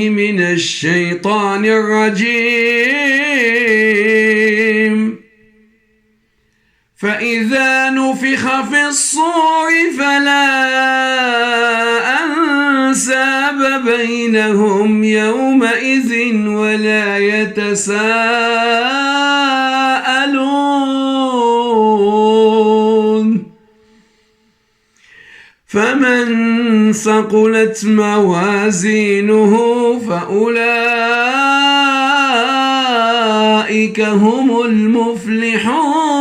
من الشيطان الرجيم. فإذا نفخ في الصور فلا أنساب بينهم يومئذ ولا يتساءلون. فمن ثقلت موازينه فأولئك هم المفلحون.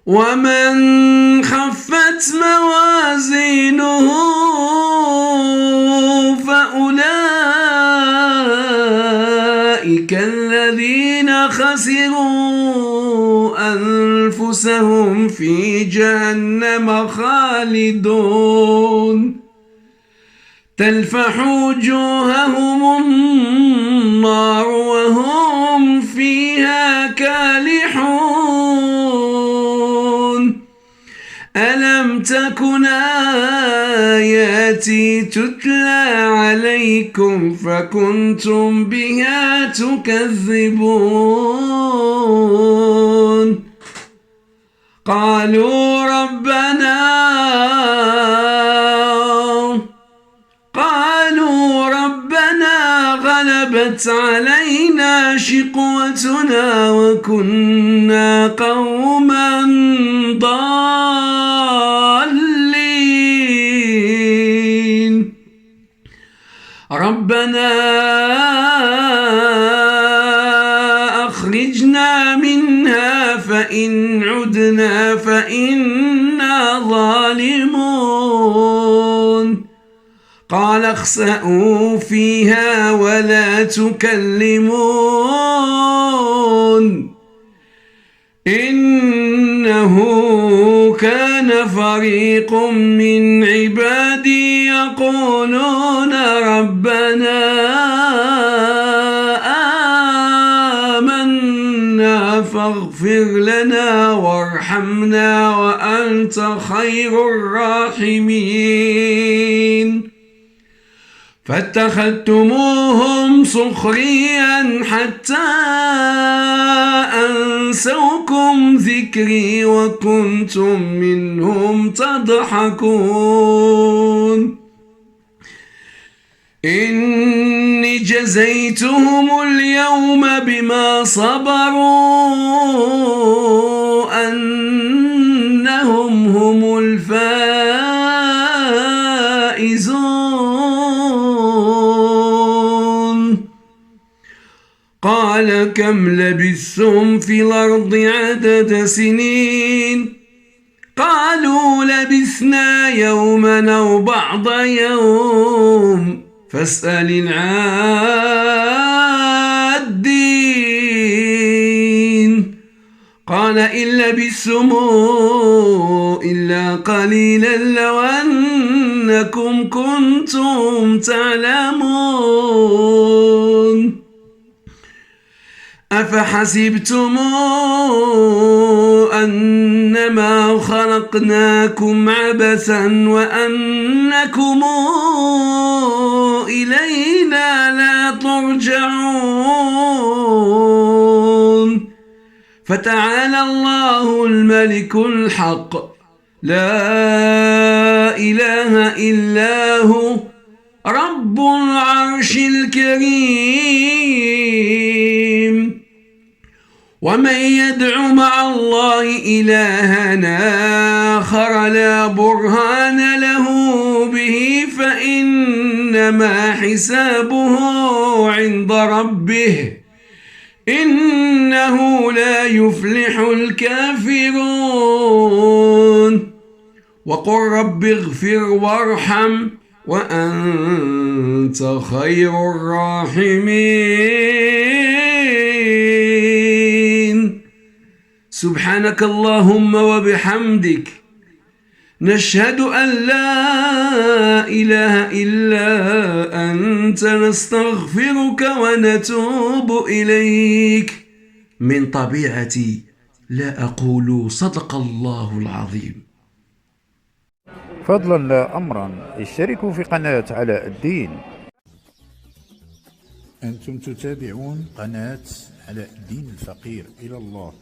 ومن خفت موازينه فأولئك الذين خسروا أنفسهم في جهنم خالدون. تلفح وجوههم النار وهم فيها كالحون. ألم تكن آياتي تتلى عليكم فكنتم بها تكذبون. قالوا ربنا غلبت علينا شقوتنا وكنا قوما ضالين. ربنا أخرجنا منها فإن عدنا فإنا ظالمون. قال اخسئوا فيها ولا تكلمون إنه كان فريق من عبادي يقولون ربنا آمنا فاغفر لنا وارحمنا وأنت خير الراحمين. فاتخذتموهم سخريا حتى أنسوكم ذكري وكنتم منهم تضحكون. إني جزيتهم اليوم بما صبروا أنهم هم الفائزون. قال كم لبثتم في الأرض عدد سنين؟ قالوا لبثنا يوما أو بعض يوم فاسأل العادين. قال إن لبثتم إلا قليلا لو أنكم كنتم تعلمون. أفحسبتم أنما خلقناكم عبثا وأنكم إلينا لا ترجعون. فتعالى الله الملك الحق لا إله إلا هو رب العرش الكريم. ومن يدع مع الله إلها آخر لا برهان له به فإنما حسابه عند ربه إنه لا يفلح الكافرون. وقل رب اغفر وارحم وأنت خير الراحمين. سبحانك اللهم وبحمدك نشهد أن لا إله إلا أنت نستغفرك ونتوب إليك. من طبيعتي لا أقول صدق الله العظيم. فضلا لا أمرا، اشتركوا في قناة علاء الدين. أنتم تتابعون قناة علاء الدين الفقير إلى الله.